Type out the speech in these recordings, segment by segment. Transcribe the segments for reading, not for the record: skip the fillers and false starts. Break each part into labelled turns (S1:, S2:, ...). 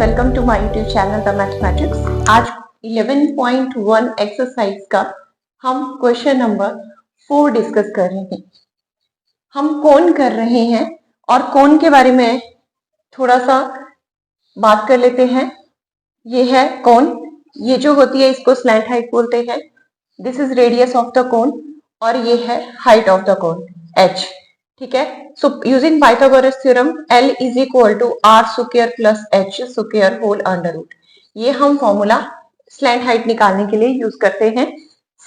S1: Welcome to my YouTube channel the mathematics. आज 11.1 exercise का हम क्वेश्चन नंबर 4 डिस्कस कर रहे हैं। हम कोण कर रहे हैं और कोण के बारे में थोड़ा सा बात कर लेते हैं। ये है कोण, ये जो होती है इसको स्लैंट हाइट बोलते हैं। This is radius of the cone और ये है height of the cone h। ठीक है, so using Pythagoras theorem L is equal to R square plus H square whole under root, ये हम फॉर्मूला स्लैंट हाइट निकालने के लिए यूज करते हैं।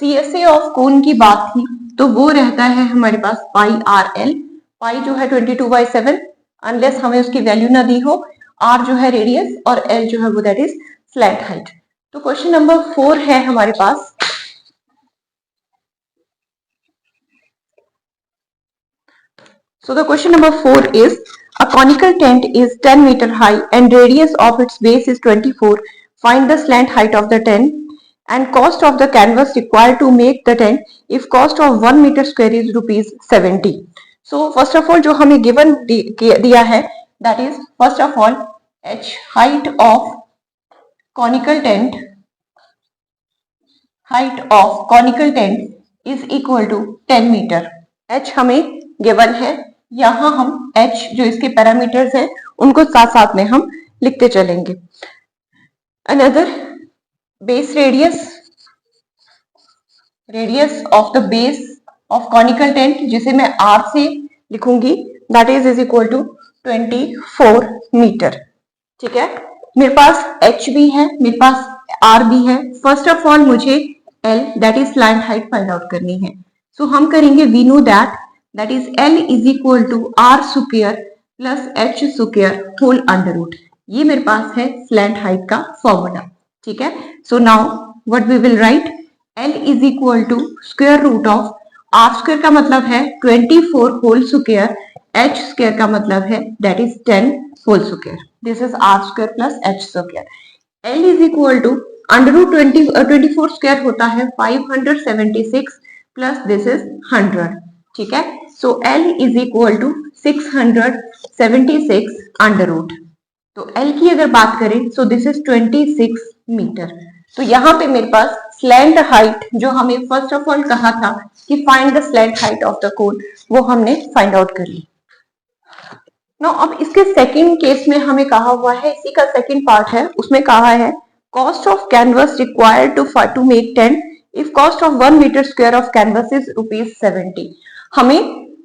S1: CSA ऑफ कोण की बात थी तो वो रहता है हमारे पास पाई आर एल। पाई जो है 22/7, अनलेस हमें उसकी वैल्यू ना दी हो। आर जो है रेडियस और एल जो है वो दैट इज स्लैंट हाइट। तो क्वेश्चन नंबर 4 है हमारे पास। So the question number 4 is, a conical tent is 10 meter high and radius of its base is 24. Find the slant height of the tent and cost of the canvas required to make the tent if cost of 1 meter square is rupees 70. So first of all जो हमें given दिया है that is first of all h height of conical tent is equal to 10 meter. h हमें given है, यहां हम h जो इसके पैरामीटर्स हैं उनको साथ साथ में हम लिखते चलेंगे। Another base radius of the base of conical tent जिसे मैं r से लिखूंगी that is equal to 24 metre. ठीक है, मेरे पास h भी है, मेरे पास r भी है। फर्स्ट ऑफ ऑल मुझे l that is slant height find out करनी है। सो हम करेंगे we know that is L is equal to R square plus H square whole under root। ये मेरे पास है स्लैंट हाइट का फॉर्मूला। ठीक है, so now what we will write, L is equal to square root of R square का मतलब है 24 whole square, H square का मतलब है that is 10 whole square. This is R square plus H square. L is equal to under root 24 square होता है 576 plus this is 100। ठीक है, so L is equal to 676 under root. तो L की अगर बात करें सो दिस इज 26 मीटर। तो यहाँ पे मेरे पास स्लैंट हाइट जो हमें फर्स्ट ऑफ ऑल कहा था कि find the slant height of the कोण, वो हमने फाइंड आउट कर ली। नो अब इसके सेकंड केस में हमें कहा हुआ है, इसी का सेकंड पार्ट है, उसमें कहा है cost of canvas required to make tent if cost of 1 metre square of canvas is rupees 70। हमें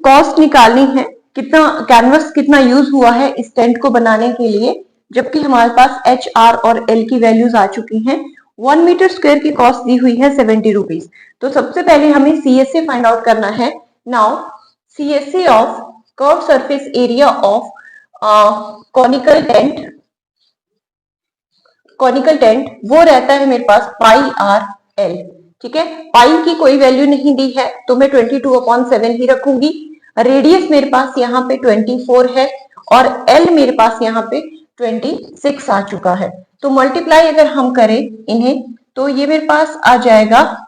S1: कॉस्ट निकालनी है, कितना कैनवस कितना यूज हुआ है इस टेंट को बनाने के लिए, जबकि हमारे पास एच आर और एल की वैल्यूज आ चुकी हैं। 1 मीटर स्क्वायर की कॉस्ट दी हुई है 70 रुपीज। तो सबसे पहले हमें CSA फाइंड आउट करना है। Now CSA of curve surface area of conical tent वो रहता है मेरे पास पाई आर एल। ठीक है, पाई की कोई वैल्यू नहीं दी है तो मैं 22/7 ही रखूंगी। रेडियस मेरे पास यहाँ पे 24 है और L मेरे पास यहाँ पे 26 आ चुका है। तो मल्टीप्लाई अगर हम करें इन्हें तो ये मेरे पास आ जाएगा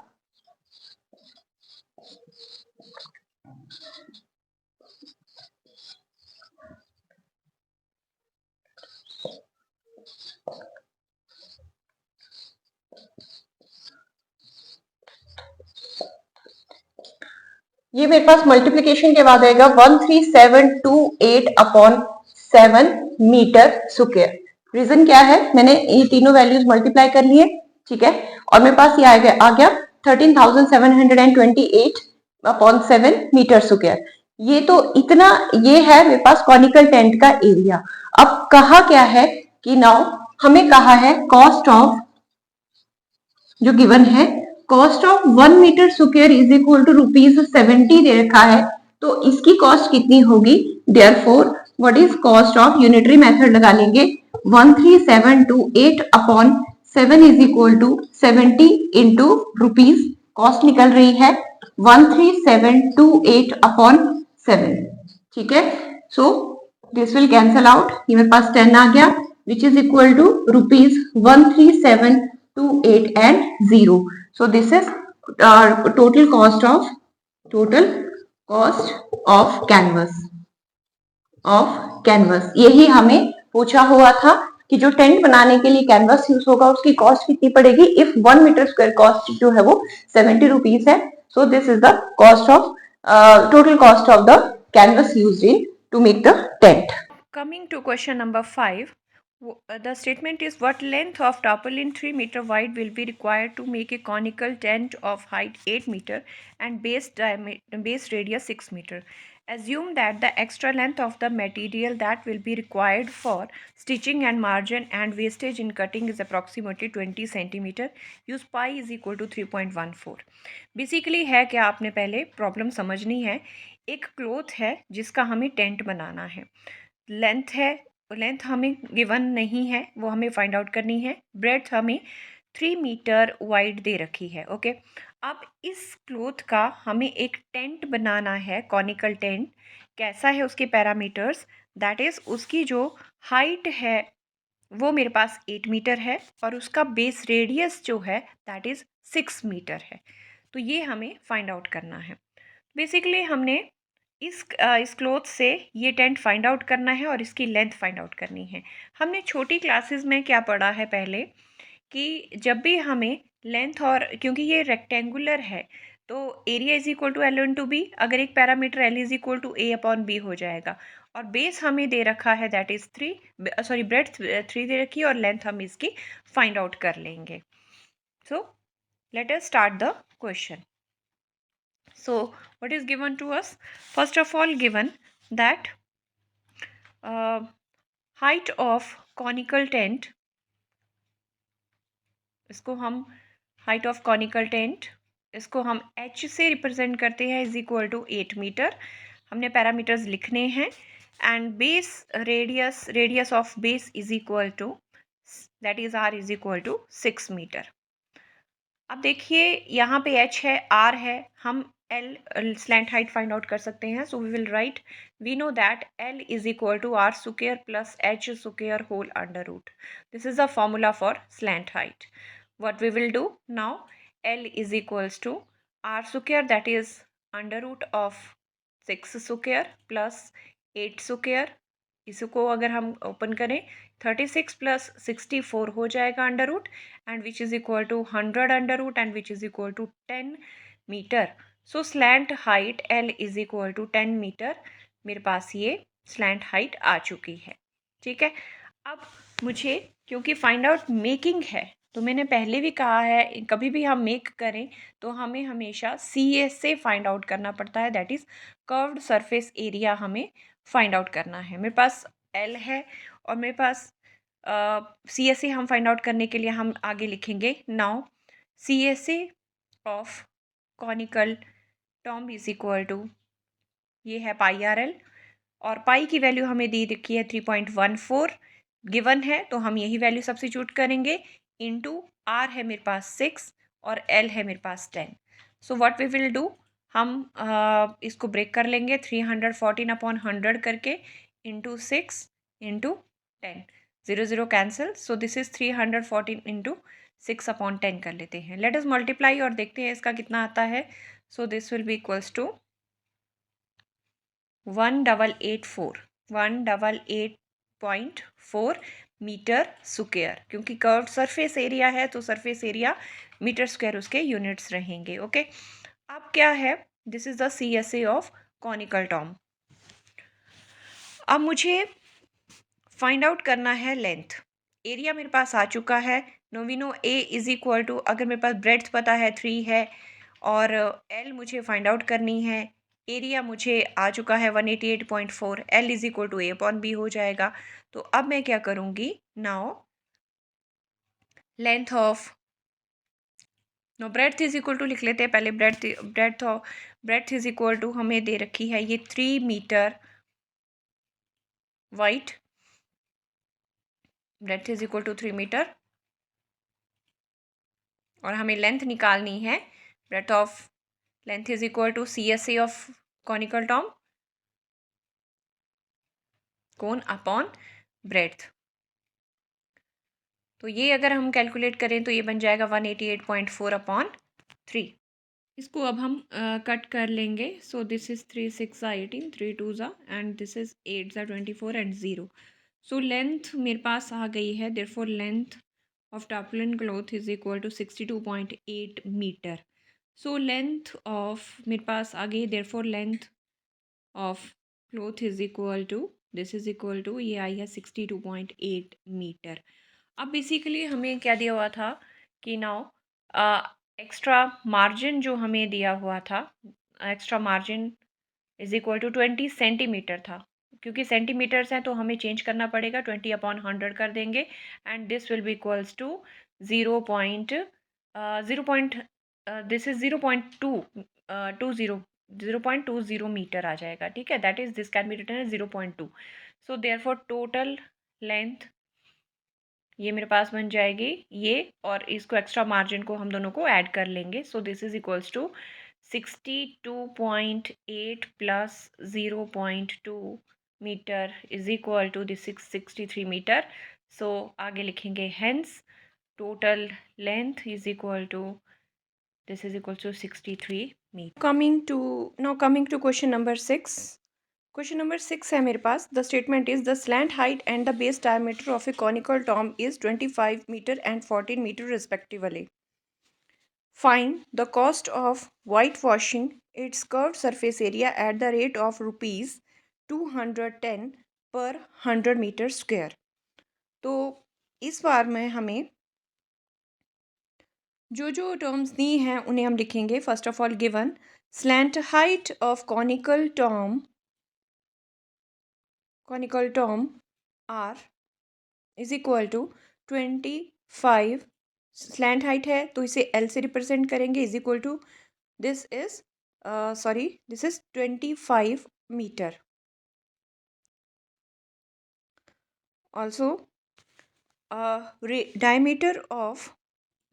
S1: ये मेरे पास मल्टीप्लीकेशन के बाद आएगा 13728/7 मीटर स्क्वायर। रीजन क्या है, मैंने ये तीनों वैल्यूज मल्टीप्लाई कर लिए। ठीक है, और मेरे पास ये आ गया 13,728/7 मीटर स्क्वायर। ये तो इतना ये है मेरे पास कॉनिकल टेंट का एरिया। अब कहा क्या है कि नाउ हमें कहा है कॉस्ट ऑफ जो गिवन है cost of 1 metre square is equal to rupees 70 दे रखा है। तो इसकी कॉस्ट कितनी होगी, therefore what is cost of, unitary method लगा लेंगे, 13728/7 is equal to 70 into rupees. Cost निकल रही है 13728/7। ठीक है, so this will cancel out, ये मेरे पास 10 आ गया which is equal to rupees 13728 and 0। So this is total cost of canvas। यही हमें पूछा हुआ था कि जो टेंट बनाने के लिए कैनवस यूज होगा उसकी कॉस्ट कितनी पड़ेगी। इफ 1 मीटर स्क्वायर कॉस्ट जो है वो 70 रुपीज है, so this is the cost of total cost of the canvas used in to make the tent.
S2: Coming to question number 5, the statement is what length of tarpaulin 3 meter wide will be required to make a conical tent of height 8 meter and base radius 6 meter. Assume that the extra length of the material that will be required for stitching and margin and wastage in cutting is approximately 20 centimeter. Use pi is equal to 3.14. Basically है क्या, आपने पहले problem समझनी है। एक cloth है जिसका हमें टेंट बनाना है, लेंथ है, लेंथ हमें गिवन नहीं है, वो हमें फाइंड आउट करनी है। ब्रेड्थ हमें 3 मीटर वाइड दे रखी है। ओके, अब इस क्लोथ का हमें एक टेंट बनाना है, कॉनिकल टेंट। कैसा है उसके पैरामीटर्स, दैट इज़ उसकी जो हाइट है वो मेरे पास 8 मीटर है और उसका बेस रेडियस जो है दैट इज़ 6 मीटर है। तो ये हमें फाइंड आउट करना है। बेसिकली हमने इस क्लोथ से ये टेंट फाइंड आउट करना है और इसकी लेंथ फाइंड आउट करनी है। हमने छोटी क्लासेस में क्या पढ़ा है पहले कि जब भी हमें लेंथ, और क्योंकि ये रेक्टेंगुलर है तो area is equal to L into B, अगर एक parameter L is equal to A upon B हो जाएगा। और बेस हमें दे रखा है दैट इज़ 3, सॉरी ब्रेड्थ 3 दे रखी है और लेंथ हम इसकी फाइंड आउट कर लेंगे। So let us start the question. So what is given to us? First of all, given that height of conical tent, इसको हम height of conical tent इसको हम h से रिप्रेजेंट करते हैं इज इक्वल टू 8 मीटर। हमने parameters लिखने हैं। And base radius of base is equal to, that is r is equal to 6 metre. अब देखिए यहाँ पे h है, r है, हम L slant height find out कर सकते हैं। So we will write, we know that L is equal to r square plus h square whole under root. This is the formula for slant height. What we will do now, L is equals to r square, that is under root of 6 square plus 8 square. इसको अगर हम open करें 36 plus 64 हो जाएगा under root, and which is equal to 100 under root and which is equal to 10 metre. So slant height L is equal to 10 metre. मेरे पास ये slant height आ चुकी है। ठीक है, अब मुझे क्योंकि फाइंड आउट मेकिंग है तो मैंने पहले भी कहा है कभी भी हम मेक करें तो हमें हमेशा सी से फाइंड आउट करना पड़ता है, that is curved surface area हमें फाइंड आउट करना है। मेरे पास एल है और मेरे पास सी हम फाइंड आउट करने के लिए हम आगे लिखेंगे now C of conical tomb is equal to, ये है पाई आर एल, और पाई की वैल्यू हमें दी रखी है 3.14 गिवन है, तो हम यही वैल्यू सब्स्टिट्यूट करेंगे। इनटू आर है मेरे पास 6 और एल है मेरे पास 10। So what we will do, हम इसको ब्रेक कर लेंगे 314 अपॉन 100 करके, into 6 into 10, 0 0 cancel. So this is 314 into 6 upon 10 कर लेते हैं। लेट अस मल्टीप्लाई और देखते हैं इसका कितना आता है। So this will be equals to 1884 metre square, क्योंकि कर्व्ड सरफेस एरिया है तो सरफेस एरिया मीटर स्क्वायर उसके यूनिट्स रहेंगे। ओके, अब क्या है, this is the CSA of conical tomb. अब मुझे फाइंड आउट करना है लेंथ। एरिया मेरे पास आ चुका है, नोविनो ए इज इक्वल टू, अगर मेरे पास ब्रेड्थ पता है 3 है और एल मुझे फाइंड आउट करनी है, एरिया मुझे आ चुका है 188.4, L is equal to A upon B हो जाएगा। तो अब मैं क्या करूँगी, now length of, no breadth is equal to लिख लेते हैं पहले, ब्रेड्थ इज इक्वल टू हमें दे रखी है ये 3 metre wide, breadth is equal to 3 metre, और हमें लेंथ निकालनी है, breadth of length is equal to CSA of conical tomb cone upon breadth. तो ये अगर हम कैलकुलेट करें तो ये बन जाएगा 188.4 अपॉन 3। इसको अब हम कट कर लेंगे। So this is 3 6 18, 3 2 and this is 8 24 and 0। So length मेरे पास आ गई है, therefore length of tarpaulin cloth is equal to 62.8 metre. So length of मेरे पास आ गई, therefore length of cloth is equal to, this is equal to, ये आई है 62.8 मीटर। अब बेसिकली हमें क्या दिया हुआ था कि नाउ एक्स्ट्रा मार्जिन जो हमें दिया हुआ था, extra margin is equal to 20 centimetre था। क्योंकि सेंटीमीटर्स हैं तो हमें चेंज करना पड़ेगा, 20/100 कर देंगे and this will be equals to 0.0 this is 0.20 metre आ जाएगा। ठीक है, that is this can be written as 0.2। So therefore total length ये मेरे पास बन जाएगी ये, और इसको एक्स्ट्रा मार्जिन को हम दोनों को ऐड कर लेंगे। So this is equals to 62.8 plus 0.2 metre is equal to this 63 metre. सो आगे लिखेंगे hence total length is equal to, this is equal to 63 meter. Coming to question number 6. Question number 6 है मेरे पास. The statement is the slant height and the base diameter of a conical dome is 25 meter and 14 meter respectively. Find the cost of whitewashing its curved surface area at the rate of rupees 210 per 100 meter square. तो इस बार में हमें जो terms दी हैं उन्हें हम लिखेंगे. First of all given slant height of conical term are is equal to 25. स्लैंट हाइट है तो इसे एल से रिप्रेजेंट करेंगे, is equal to this is 25 metre. Also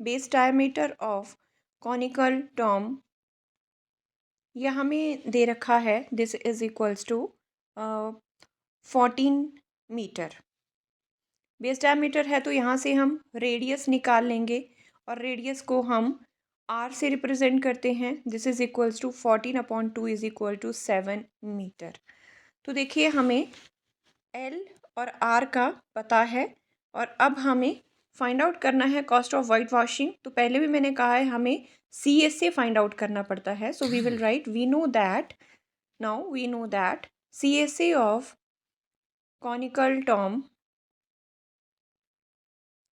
S2: base diameter of conical term यह हमें दे रखा है, this is equals to 14 metre. Base diameter है तो यहाँ से हम रेडियस निकाल लेंगे और रेडियस को हम आर से रिप्रेजेंट करते हैं. This is equals to 14/2 is equal to 7 metre. तो देखिए हमें एल और आर का पता है और अब हमें फाइंड आउट करना है कॉस्ट ऑफ वाइट वॉशिंग. तो पहले भी मैंने कहा है हमें सी एस से फाइंड आउट करना पड़ता है. So we will write we know that C S A of conical term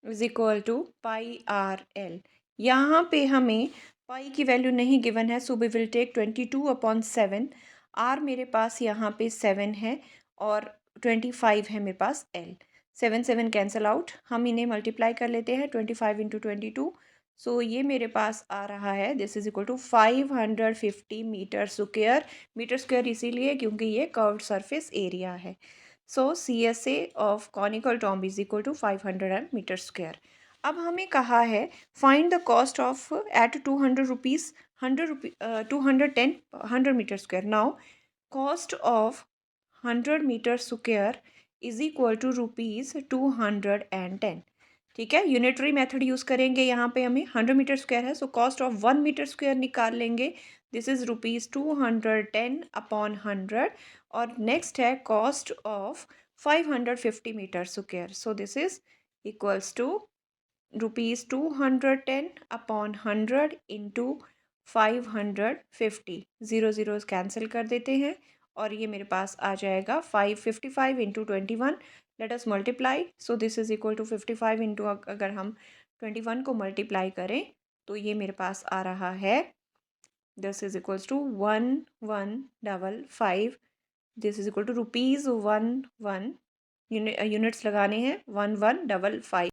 S2: is equal to pi R L. यहाँ पे हमें पाई की वैल्यू नहीं गिवन है, so we will take 22/7. R मेरे पास यहाँ पे 7 है और 25 है मेरे पास एल. 7 कैंसिल आउट, हम इन्हें मल्टीप्लाई कर लेते हैं 25 इंटू 22. सो ये मेरे पास आ रहा है, this is equal to 550 metre square इसीलिए क्योंकि ये कर्व्ड सरफेस एरिया है. So CSA of conical tomb is equal to 500 metre square. अब हमें कहा है find the cost of at 200 rupees 210 100 metre square. Now cost of 100 metre square is equal to rupees 210. ठीक है, यूनिटरी मेथड यूज़ करेंगे. यहाँ पे हमें 100 मीटर स्क्वायर है, so cost of 1 metre square निकाल लेंगे. This is rupees 210/100. और नेक्स्ट है cost of 550 metre square. So this is equals to rupees 210/100 into 550. 0 cancel कर देते हैं और ये मेरे पास आ जाएगा 555 into 21. Let us multiply. So this is equal to 55 into, अगर हम 21 को मल्टीप्लाई करें तो ये मेरे पास आ रहा है, this is equals to 1155. This is equal to rupees 11 units लगाने हैं 1155.